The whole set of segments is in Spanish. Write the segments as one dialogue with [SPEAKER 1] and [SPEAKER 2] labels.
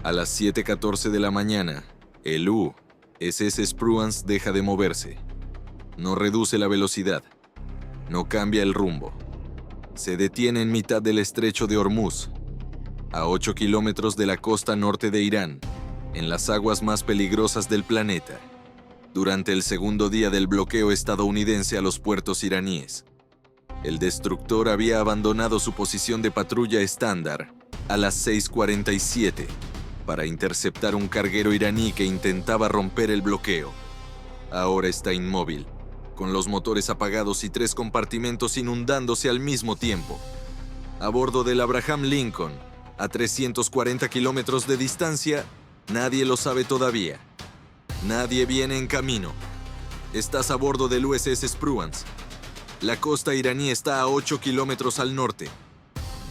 [SPEAKER 1] A las 7:14 de la mañana, el USS Spruance deja de moverse. No reduce la velocidad. No cambia el rumbo. Se detiene en mitad del estrecho de Hormuz, a 8 kilómetros de la costa norte de Irán, en las aguas más peligrosas del planeta, durante el segundo día del bloqueo estadounidense a los puertos iraníes. El destructor había abandonado su posición de patrulla estándar a las 6:47 para interceptar un carguero iraní que intentaba romper el bloqueo. Ahora está inmóvil, con los motores apagados y 3 compartimentos inundándose al mismo tiempo. A bordo del Abraham Lincoln, a 340 kilómetros de distancia, nadie lo sabe todavía. Nadie viene en camino. Estás a bordo del USS Spruance. La costa iraní está a 8 kilómetros al norte.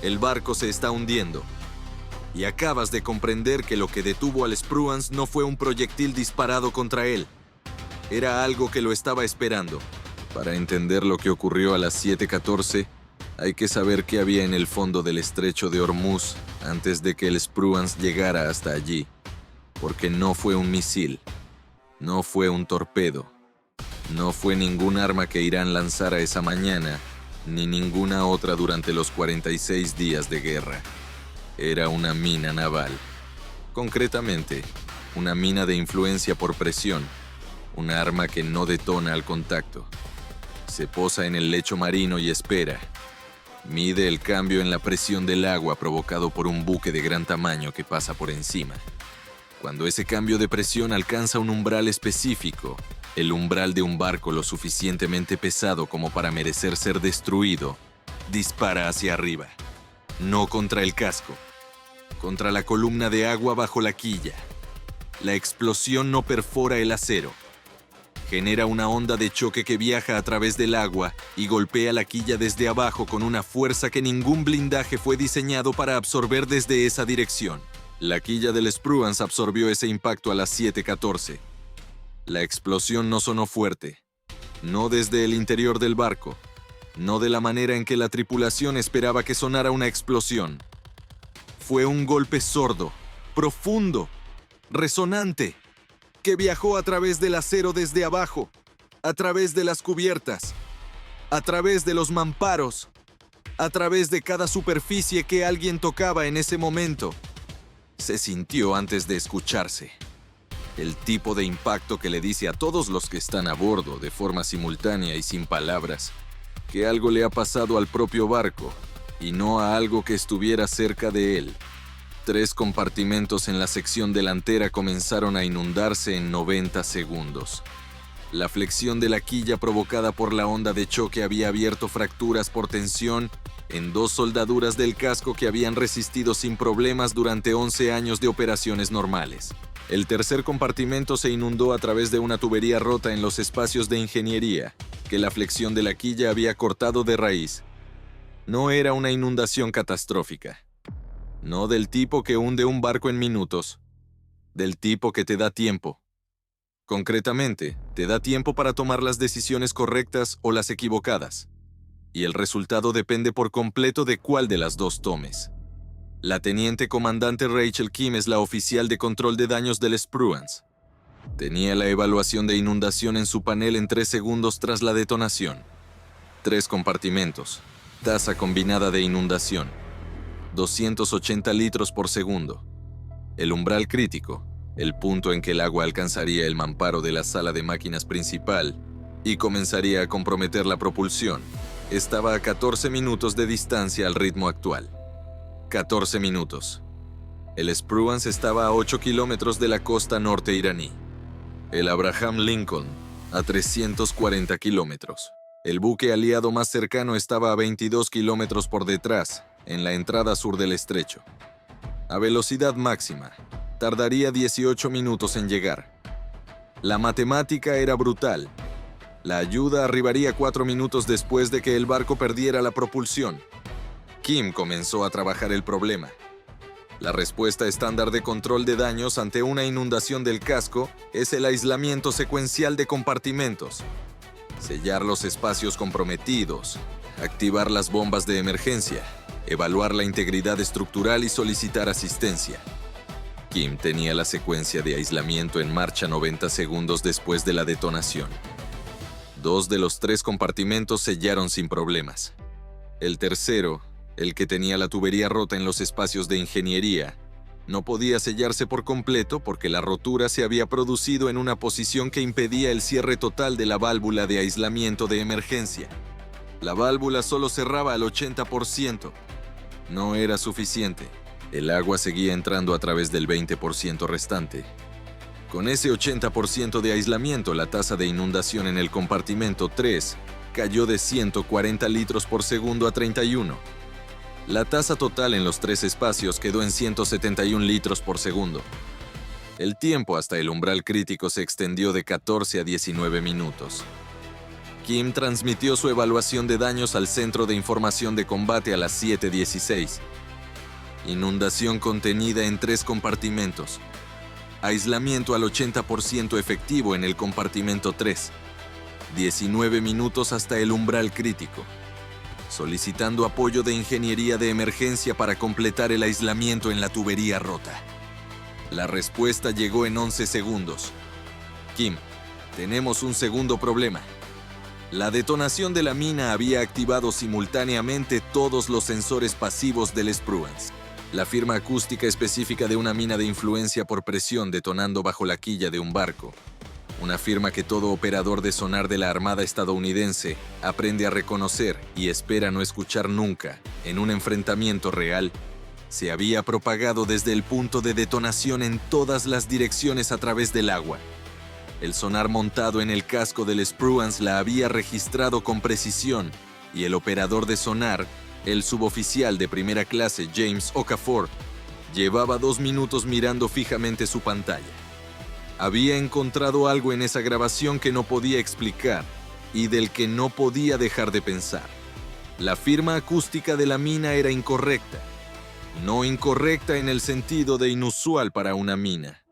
[SPEAKER 1] El barco se está hundiendo. Y acabas de comprender que lo que detuvo al Spruance no fue un proyectil disparado contra él. Era algo que lo estaba esperando. Para entender lo que ocurrió a las 7:14, hay que saber qué había en el fondo del estrecho de Hormuz antes de que el Spruance llegara hasta allí. Porque no fue un misil, no fue un torpedo, no fue ningún arma que Irán lanzara esa mañana, ni ninguna otra durante los 46 días de guerra. Era una mina naval. Concretamente, una mina de influencia por presión, un arma que no detona al contacto. Se posa en el lecho marino y espera. Mide el cambio en la presión del agua provocado por un buque de gran tamaño que pasa por encima. Cuando ese cambio de presión alcanza un umbral específico, el umbral de un barco lo suficientemente pesado como para merecer ser destruido, dispara hacia arriba. No contra el casco, contra la columna de agua bajo la quilla. La explosión no perfora el acero. Genera una onda de choque que viaja a través del agua y golpea la quilla desde abajo con una fuerza que ningún blindaje fue diseñado para absorber desde esa dirección. La quilla del Spruance absorbió ese impacto a las 7:14. La explosión no sonó fuerte, no desde el interior del barco, no de la manera en que la tripulación esperaba que sonara una explosión. Fue un golpe sordo, profundo, resonante, que viajó a través del acero desde abajo, a través de las cubiertas, a través de los mamparos, a través de cada superficie que alguien tocaba en ese momento. Se sintió antes de escucharse. El tipo de impacto que le dice a todos los que están a bordo de forma simultánea y sin palabras que algo le ha pasado al propio barco y no a algo que estuviera cerca de él. 3 compartimentos en la sección delantera comenzaron a inundarse en 90 segundos. La flexión de la quilla provocada por la onda de choque había abierto fracturas por tensión en 2 soldaduras del casco que habían resistido sin problemas durante 11 años de operaciones normales. El tercer compartimento se inundó a través de una tubería rota en los espacios de ingeniería, que la flexión de la quilla había cortado de raíz. No era una inundación catastrófica. No del tipo que hunde un barco en minutos. Del tipo que te da tiempo. Concretamente, te da tiempo para tomar las decisiones correctas o las equivocadas. Y el resultado depende por completo de cuál de las dos tomes. La teniente comandante Rachel Kim es la oficial de control de daños del Spruance. Tenía la evaluación de inundación en su panel en 3 segundos tras la detonación. 3 compartimentos. Tasa combinada de inundación. 280 litros por segundo. El umbral crítico, el punto en que el agua alcanzaría el mamparo de la sala de máquinas principal y comenzaría a comprometer la propulsión, estaba a 14 minutos de distancia al ritmo actual. 14 minutos. El Spruance estaba a 8 kilómetros de la costa norte iraní. El Abraham Lincoln, a 340 kilómetros. El buque aliado más cercano estaba a 22 kilómetros por detrás, en la entrada sur del estrecho. A velocidad máxima, tardaría 18 minutos en llegar. La matemática era brutal. La ayuda arribaría 4 minutos después de que el barco perdiera la propulsión. Kim comenzó a trabajar el problema. La respuesta estándar de control de daños ante una inundación del casco es el aislamiento secuencial de compartimentos. Sellar los espacios comprometidos, activar las bombas de emergencia, evaluar la integridad estructural y solicitar asistencia. Kim tenía la secuencia de aislamiento en marcha 90 segundos después de la detonación. 2 de los 3 compartimentos sellaron sin problemas. El tercero, el que tenía la tubería rota en los espacios de ingeniería, no podía sellarse por completo porque la rotura se había producido en una posición que impedía el cierre total de la válvula de aislamiento de emergencia. La válvula solo cerraba al 80%. No era suficiente. El agua seguía entrando a través del 20% restante. Con ese 80% de aislamiento, la tasa de inundación en el compartimento 3 cayó de 140 litros por segundo a 31. La tasa total en los 3 espacios quedó en 171 litros por segundo. El tiempo hasta el umbral crítico se extendió de 14 a 19 minutos. Kim transmitió su evaluación de daños al Centro de Información de Combate a las 7:16. Inundación contenida en 3 compartimentos. Aislamiento al 80% efectivo en el compartimento 3. 19 minutos hasta el umbral crítico. Solicitando apoyo de ingeniería de emergencia para completar el aislamiento en la tubería rota. La respuesta llegó en 11 segundos. Kim, tenemos un segundo problema. La detonación de la mina había activado simultáneamente todos los sensores pasivos del Spruance. La firma acústica específica de una mina de influencia por presión detonando bajo la quilla de un barco. Una firma que todo operador de sonar de la Armada estadounidense aprende a reconocer y espera no escuchar nunca en un enfrentamiento real, se había propagado desde el punto de detonación en todas las direcciones a través del agua. El sonar montado en el casco del Spruance la había registrado con precisión y el operador de sonar, el suboficial de primera clase James Okafor, llevaba 2 minutos mirando fijamente su pantalla. Había encontrado algo en esa grabación que no podía explicar y del que no podía dejar de pensar. La firma acústica de la mina era incorrecta. No incorrecta en el sentido de inusual para una mina.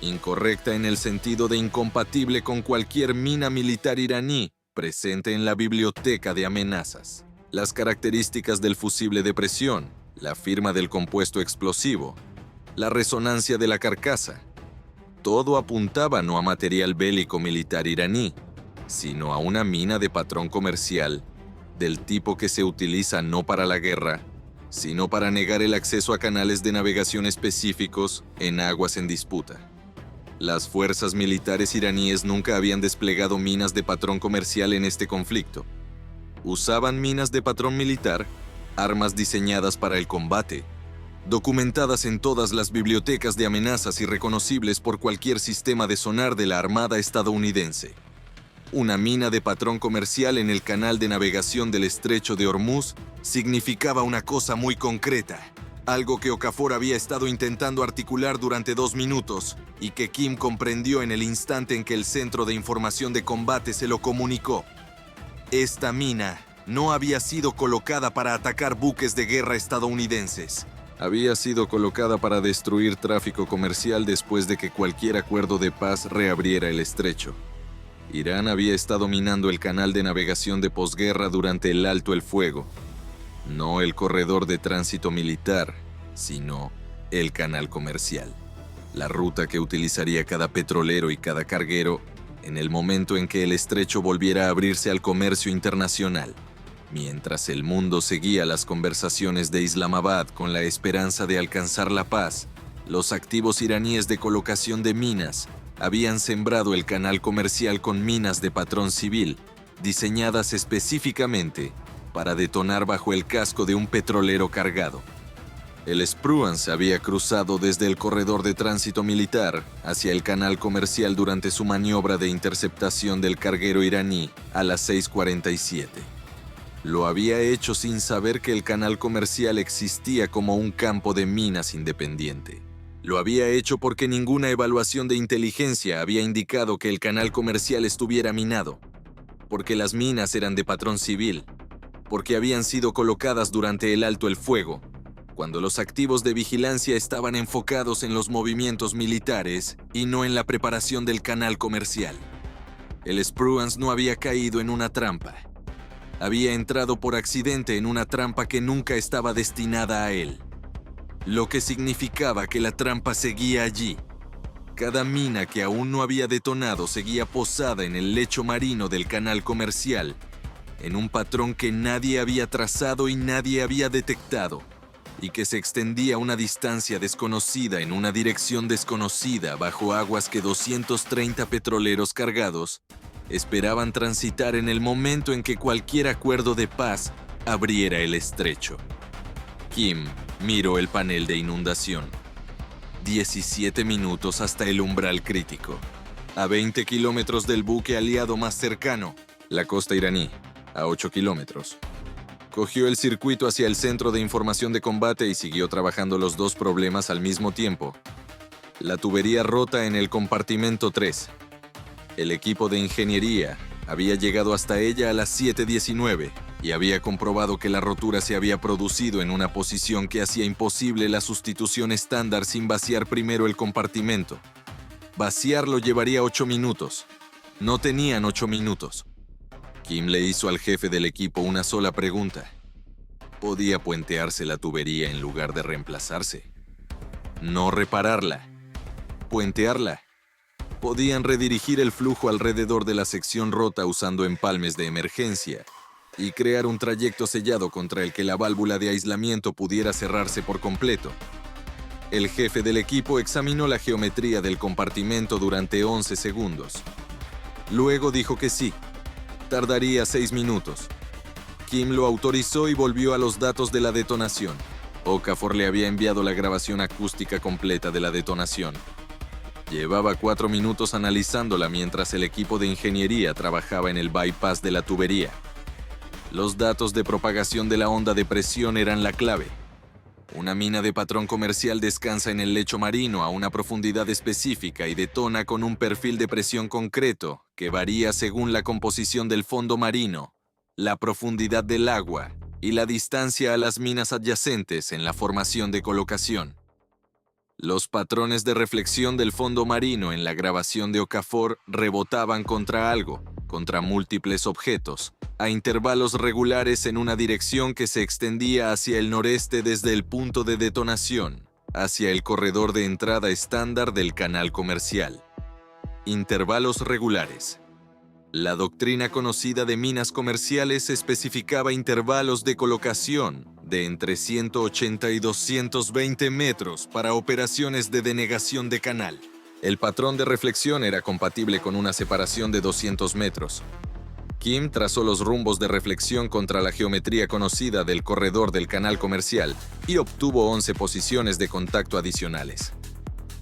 [SPEAKER 1] Incorrecta en el sentido de incompatible con cualquier mina militar iraní presente en la biblioteca de amenazas. Las características del fusible de presión, la firma del compuesto explosivo, la resonancia de la carcasa. Todo apuntaba no a material bélico militar iraní, sino a una mina de patrón comercial, del tipo que se utiliza no para la guerra, sino para negar el acceso a canales de navegación específicos en aguas en disputa. Las fuerzas militares iraníes nunca habían desplegado minas de patrón comercial en este conflicto. Usaban minas de patrón militar, armas diseñadas para el combate, documentadas en todas las bibliotecas de amenazas y reconocibles por cualquier sistema de sonar de la Armada estadounidense. Una mina de patrón comercial en el canal de navegación del Estrecho de Hormuz significaba una cosa muy concreta, algo que Okafor había estado intentando articular durante 2 minutos y que Kim comprendió en el instante en que el Centro de Información de Combate se lo comunicó. Esta mina no había sido colocada para atacar buques de guerra estadounidenses. Había sido colocada para destruir tráfico comercial después de que cualquier acuerdo de paz reabriera el estrecho. Irán había estado minando el canal de navegación de posguerra durante el alto el fuego. No el corredor de tránsito militar, sino el canal comercial. La ruta que utilizaría cada petrolero y cada carguero en el momento en que el estrecho volviera a abrirse al comercio internacional. Mientras el mundo seguía las conversaciones de Islamabad con la esperanza de alcanzar la paz, los activos iraníes de colocación de minas habían sembrado el canal comercial con minas de patrón civil, diseñadas específicamente para detonar bajo el casco de un petrolero cargado. El Spruance había cruzado desde el corredor de tránsito militar hacia el canal comercial durante su maniobra de interceptación del carguero iraní a las 6:47. Lo había hecho sin saber que el canal comercial existía como un campo de minas independiente. Lo había hecho porque ninguna evaluación de inteligencia había indicado que el canal comercial estuviera minado, porque las minas eran de patrón civil, porque habían sido colocadas durante el alto el fuego, cuando los activos de vigilancia estaban enfocados en los movimientos militares y no en la preparación del canal comercial. El Spruance no había caído en una trampa. Había entrado por accidente en una trampa que nunca estaba destinada a él. lo que significaba que la trampa seguía allí. Cada mina que aún no había detonado seguía posada en el lecho marino del canal comercial, en un patrón que nadie había trazado y nadie había detectado, y que se extendía a una distancia desconocida en una dirección desconocida bajo aguas que 230 petroleros cargados esperaban transitar en el momento en que cualquier acuerdo de paz abriera el estrecho. Kim miró el panel de inundación. 17 minutos hasta el umbral crítico. A 20 kilómetros del buque aliado más cercano, la costa iraní, a 8 kilómetros. Cogió el circuito hacia el centro de información de combate y siguió trabajando los dos problemas al mismo tiempo. La tubería rota en el compartimento 3. El equipo de ingeniería había llegado hasta ella a las 7:19 y había comprobado que la rotura se había producido en una posición que hacía imposible la sustitución estándar sin vaciar primero el compartimento. Vaciarlo llevaría 8 minutos. No tenían 8 minutos. Kim le hizo al jefe del equipo una sola pregunta. ¿Podía puentearse la tubería en lugar de reemplazarse? No repararla. Puentearla. Podían redirigir el flujo alrededor de la sección rota usando empalmes de emergencia y crear un trayecto sellado contra el que la válvula de aislamiento pudiera cerrarse por completo. El jefe del equipo examinó la geometría del compartimento durante 11 segundos. Luego dijo que sí. Tardaría 6 minutos. Kim lo autorizó y volvió a los datos de la detonación. Okafor le había enviado la grabación acústica completa de la detonación. Llevaba 4 minutos analizándola mientras el equipo de ingeniería trabajaba en el bypass de la tubería. Los datos de propagación de la onda de presión eran la clave. Una mina de patrón comercial descansa en el lecho marino a una profundidad específica y detona con un perfil de presión concreto que varía según la composición del fondo marino, la profundidad del agua y la distancia a las minas adyacentes en la formación de colocación. Los patrones de reflexión del fondo marino en la grabación de Okafor rebotaban contra algo, contra múltiples objetos, a intervalos regulares en una dirección que se extendía hacia el noreste desde el punto de detonación, hacia el corredor de entrada estándar del canal comercial. Intervalos regulares. La doctrina conocida de minas comerciales especificaba intervalos de colocación de entre 180 y 220 metros para operaciones de denegación de canal. El patrón de reflexión era compatible con una separación de 200 metros. Kim trazó los rumbos de reflexión contra la geometría conocida del corredor del canal comercial y obtuvo 11 posiciones de contacto adicionales.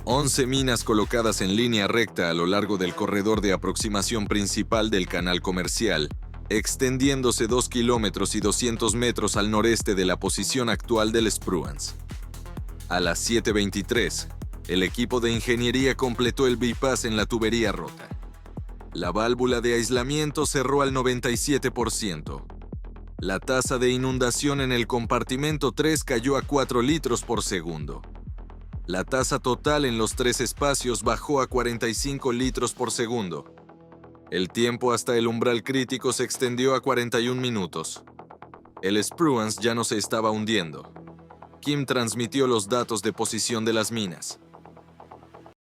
[SPEAKER 1] 11 minas colocadas en línea recta a lo largo del corredor de aproximación principal del canal comercial, extendiéndose 2 kilómetros y 200 metros al noreste de la posición actual del Spruance. A las 7:23, el equipo de ingeniería completó el bypass en la tubería rota. La válvula de aislamiento cerró al 97%. La tasa de inundación en el compartimento 3 cayó a 4 litros por segundo. La tasa total en los 3 espacios bajó a 45 litros por segundo. El tiempo hasta el umbral crítico se extendió a 41 minutos. El Spruance ya no se estaba hundiendo. Kim transmitió los datos de posición de las minas.